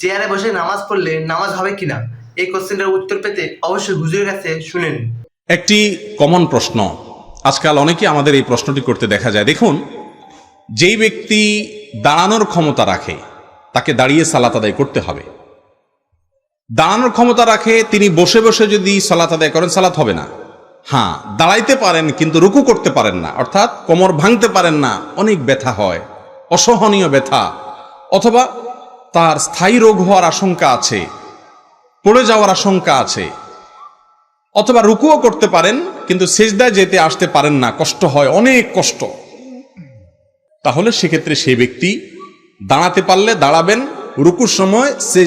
চেয়ারে বসে নামাজ পড়লে নামাজ হবে কিনা, এই কোশ্চেনটার উত্তর পেতে অবশ্যই হুজুরের কাছে শুনেন। একটি কমন প্রশ্ন, আজকাল অনেকে আমাদের এই প্রশ্নটি করতে দেখা যায়। দেখুন, যেই ব্যক্তি দাঁড়ানোর ক্ষমতা রাখে তাকে দাঁড়িয়ে সালাত আদায় করতে হবে। দাঁড়ানোর ক্ষমতা রাখে তিনি বসে বসে যদি সালাত আদায় করেন সালাত হবে না। হ্যাঁ, দাঁড়াইতে পারেন কিন্তু রুকু করতে পারেন না, অর্থাৎ কোমর ভাঙতে পারেন না, অনেক ব্যথা হয়, অসহনীয় ব্যথা, অথবা তার স্থায়ী রোগ হওয়ার আশঙ্কা আছে, পড়ে যাওয়ার আশঙ্কা আছে, অথবা রুকুও করতে পারেন কিন্তু সিজদায় যেতে আসতে পারেন না, কষ্ট হয়, অনেক কষ্ট। তাহলে সেক্ষেত্রে সেই ব্যক্তি দাঁড়াতে পারলে দাঁড়াবেন, রুকুর সময় সে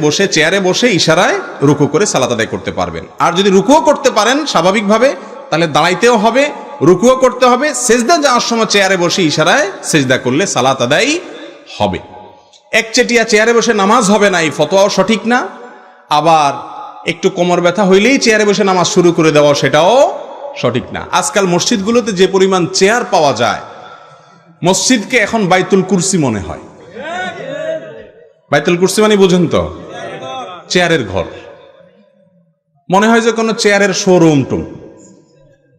বসে চেয়ারে বসে ইশারায় রুকু করে সালাত আদায় করতে পারবেন। আর যদি রুকুও করতে পারেন স্বাভাবিকভাবে, তাহলে দাঁড়াইতেও হবে, রুকুও করতে হবে, সেজদা যাওয়ার সময় চেয়ারে বসে ইশারায় সেজদা করলে সালাত আদায় হবে। একচেটিয়া চেয়ারে বসে নামাজ হবে না, এই ফতোয়াও সঠিক না। আবার একটু কোমর ব্যথা হইলেই চেয়ারে বসে নামাজ শুরু করে দেওয়া, সেটাও সঠিক না। আজকাল মসজিদগুলোতে যে পরিমাণ চেয়ার পাওয়া যায়, মসজিদকে এখন বাইতুল কুরসি মনে হয়। বাইতুল কুরসি মানে বুঝেন তো, চেয়ারের ঘর মনে হয়, যে কোনো চেয়ারের শোরুম টুম,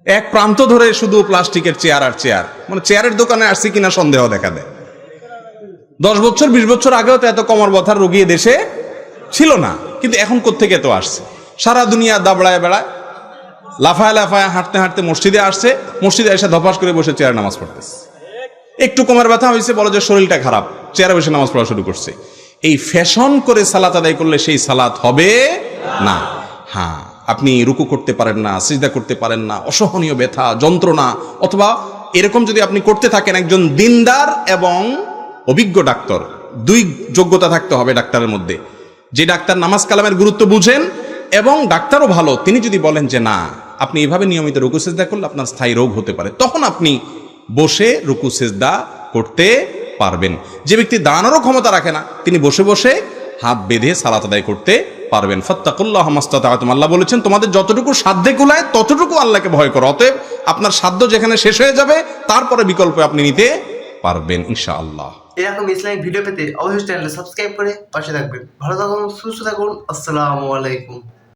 এক প্রান্ত ধরে শুধু প্লাস্টিকের চেয়ার আর চেয়ার, মানে চেয়ারের দোকানে আসছে কিনা সন্দেহ দেখা দেয়। 10 বছর 20 বছর আগেও তো এত কোমর ব্যথার রোগী দেশে ছিল না, কিন্তু এখন কোত্থেকে এত আসছে। সারা দুনিয়া দাবড়ায় বেড়ায়, লাফায় লাফায় হাঁটতে হাঁটতে মসজিদে আসছে, মসজিদে এসে ধপাস করে বসে চেয়ারে নামাজ পড়তেছে। একটু কোমর ব্যথা হয়েছে, বলো যে শরীরটা খারাপ, চেয়ারে বসে নামাজ পড়া শুরু করছে। এই ফ্যাশন করে সালাত আদায় করলে সেই সালাত হবে না। হ্যাঁ, আপনি রুকু করতে পারেন না, সিজদা করতে পারেন না, অসহনীয় ব্যথা যন্ত্রণা, অথবা এরকম যদি আপনি করতে থাকেন, একজন দিনদার এবং অভিজ্ঞ ডাক্তার, দুই যোগ্যতা থাকতে হবে ডাক্তারের মধ্যে। যে ডাক্তার নামাজ কালামের গুরুত্ব বুঝেন এবং ডাক্তারও ভালো, তিনি যদি বলেন যে না, আপনি এভাবে নিয়মিত রুকু সিজদা করলে আপনার স্থায়ী রোগ হতে পারে, তখন আপনি বসে রুকু সিজদা করতে পারবেন। যে ব্যক্তি দাঁড়ানোরও ক্ষমতা রাখে না, তিনি বসে বসে হাত বেঁধে সালাত আদায় করতে পারবেন। ফাত্তাকুল্লাহ মাস্তাতা'তুম, আল্লাহ বলেছেন তোমাদের যতটুকু সাধ্যে কুলায় ততটুকু আল্লাহকে ভয় করো। অতএব আপনার সাধ্য যেখানে শেষ হয়ে যাবে, তারপরে বিকল্প আপনি নিতে পারবেন ইনশাআল্লাহ। এরকম ইসলামিক ভিডিও পেতে অবশ্যই চ্যানেলটি সাবস্ক্রাইব করে পাশে থাকবেন। ভালো থাকুন, সুস্থ থাকুন। আসসালামু আলাইকুম।